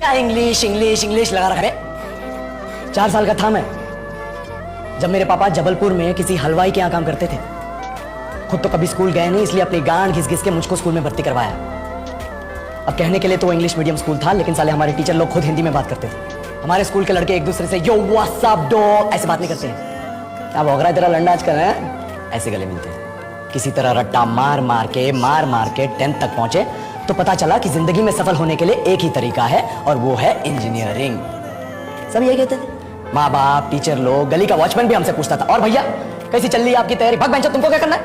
क्या English English English लगा रखा है। 4 साल का था मैं जब मेरे पापा जबलपुर में किसी हलवाई के यहाँ काम करते थे। खुद तो कभी स्कूल गए नहीं, इसलिए अपनी गांड घिस घिस के मुझको स्कूल में भर्ती करवाया। अब कहने के लिए तो वो इंग्लिश मीडियम स्कूल था, लेकिन साले हमारे टीचर लोग खुद हिंदी में बात करते थे। हमारे स्कूल के लड़के एक दूसरे से यो व्हाट्स अप डॉग ऐसे बात नहीं करते हैं। क्या भौंक रहा है तेरा लंडा आजकल है? ऐसे गले मिलते हैं। किसी तरह रट्टा मार मार के 10th तक पहुंचे तो पता चला कि जिंदगी में सफल होने के लिए एक ही तरीका है, और वो है इंजीनियरिंग। सब यही कहते थे, माँ बाप, टीचर लोग, गली का वॉचमैन भी हमसे पूछता था, और भैया कैसी चल रही है आपकी तैयारी? भाग बेंचो, तुमको क्या करना है?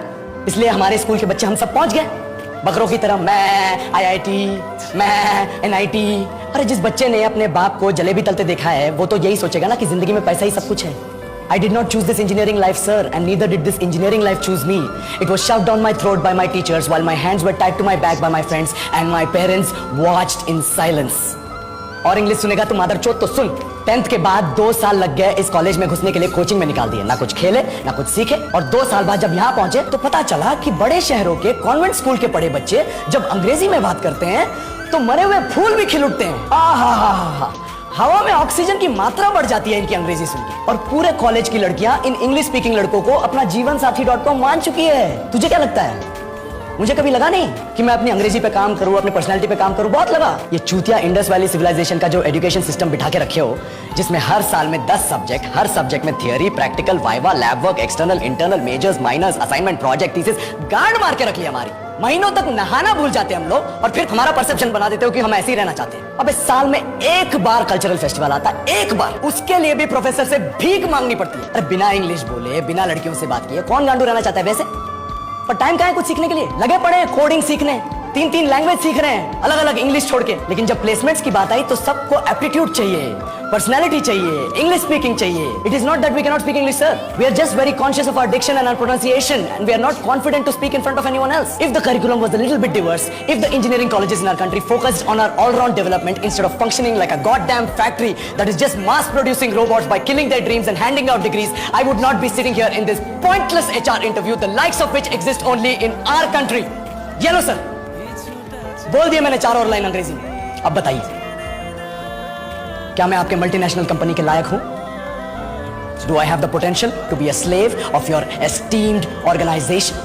इसलिए हमारे स्कूल के बच्चे हम सब पहुंच गए बकरों की तरह। मैं IIT, मैं NIT। अरे जिस बच्चे ने अपने बाप को जलेबी तलते देखा है वो तो यही सोचेगा ना कि जिंदगी में पैसा ही सब कुछ है। I did not choose this engineering life, sir, and neither did this engineering life choose me. It was shoved down my throat by my teachers while my hands were tied to my back by my friends and my parents watched in silence. और English सुनेगा तो मादरचोद तो सुन। 10th के बाद 2 साल लग गए इस कॉलेज में घुसने के लिए, कोचिंग में निकाल दिए। ना कुछ खेले ना कुछ सीखे, और 2 साल बाद जब यहाँ पहुंचे तो पता चला कि बड़े शहरों के कॉन्वेंट स्कूल के पढ़े बच्चे जब अंग्रेजी में बात करते हैं तो मरे हुए फूल भी खिल उठते हैं। आहा, हवा में ऑक्सीजन की मात्रा बढ़ जाती है इनकी अंग्रेजी सुन के। और पूरे कॉलेज की लड़कियां इन इंग्लिश स्पीकिंग लड़कों को अपना जीवनसाथी.com मान चुकी है। तुझे क्या लगता है? मुझे कभी लगा नहीं कि मैं अपनी अंग्रेजी पे काम करूं, अपनी पर्सनालिटी पे काम करूं। बहुत लगा। ये चूतिया इंडस वैली सिविलाइजेशन का जो एजुकेशन सिस्टम बिठा के रखे हो, जिसमें हर साल में 10 सब्जेक्ट, हर सब्जेक्ट में theory, practical, viva, lab work, external, internal, majors, minors, assignment, project, thesis, गांड मार के रख लिया हमारी। महीनों तक नहाना भूल जाते हम लोग, और फिर हमारा परसेप्शन बना देते हो कि हम ऐसे ही रहना चाहते हैं। अबे साल में 1 बार कल्चरल फेस्टिवल आता है, 1 बार। उसके लिए भी प्रोफेसर से भीख मांगनी पड़ती है। अरे बिना इंग्लिश बोले, बिना लड़कियों से बात किए कौन गांडू रहना चाहता है वैसे? पर टाइम कहाँ है कुछ सीखने के लिए? लगे पड़े हैं कोडिंग सीखने, 3 लैंग्वेज सीख रहे हैं, अलग अलग इंग्लिश छोड़ के। लेकिन जब प्लेसमेंट्स की बात आई तो सबको एप्टीट्यूड चाहिए, पर्सनालिटी चाहिए, इंग्लिश स्पीकिंग चाहिए। It is not that we can not speak English, sir. We are just very conscious of our diction and our pronunciation, and we are not confident to speak in front of anyone else. If the curriculum was a little bit diverse, if the engineering colleges in our country focused on our all-round development instead of functioning like a goddamn factory that is just mass producing robots by killing their dreams and handing out degrees, I would not be sitting here in this pointless HR interview, the likes of which exist only in our country. ये लो sir, बोल दिया मैंने 4 और line अंग्रेजी में। अब बताइए, क्या मैं आपके मल्टीनेशनल कंपनी के लायक हूं? Do I have the potential to be a slave of your esteemed organization?